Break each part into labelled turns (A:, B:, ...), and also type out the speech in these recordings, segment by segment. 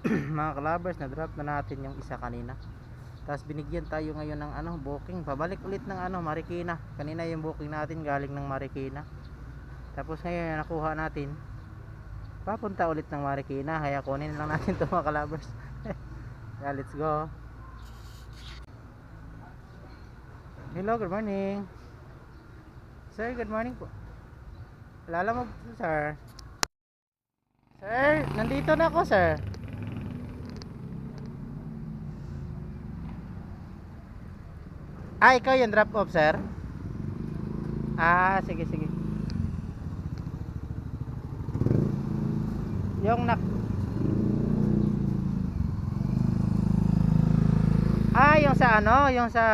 A: Mga kalabers, na drop na natin yung isa kanina. Tapos binigyan tayo ngayon ng booking. Pabalik ulit ng Marikina. Kanina yung booking natin galing ng Marikina. Tapos ngayon nakuha natin. Papunta ulit ng Marikina. Kaya kunin lang natin ito mga kalabers. Yeah, let's go. Hello, good morning. Sir, good morning po. Alala mo po, sir. Sir, nandito na ako, sir. Ikaw yung drop off, sir? Sige, sige. Yung yung sa yung sa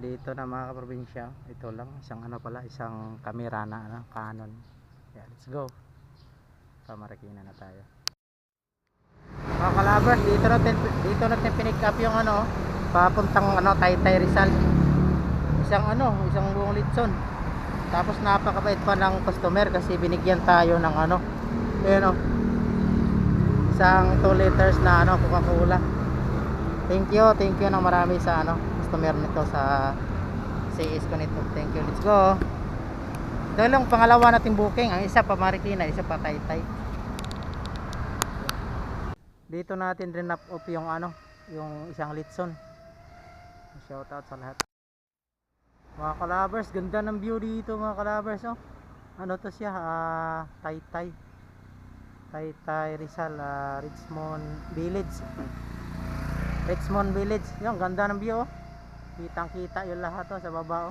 A: dito na mga kaprobinsya. Ito lang, isang isang camera na Canon. Yeah, let's go. Pamarikina na tayo. Mga kalabers, dito natin pinick up yung papuntang Taytay Rizal. Isang buong litson. Tapos napakabait pa ng customer kasi binigyan tayo ng isang 2 liters na Coca-Cola. Thank you ng marami sa customer nito sa CS ko nito. Thank you. Let's go. Ito lang pangalawa nating booking. Ang isa pa Marikina, isa pa Taytay. Dito natin rin off yung yung isang litson. Shout out sa lahat. Mga kalabers, ganda ng view dito mga kalabers. To siya, Taytay Rizal, Richmond Village. Yung ganda ng view. Kitang kita yung lahat sa baba.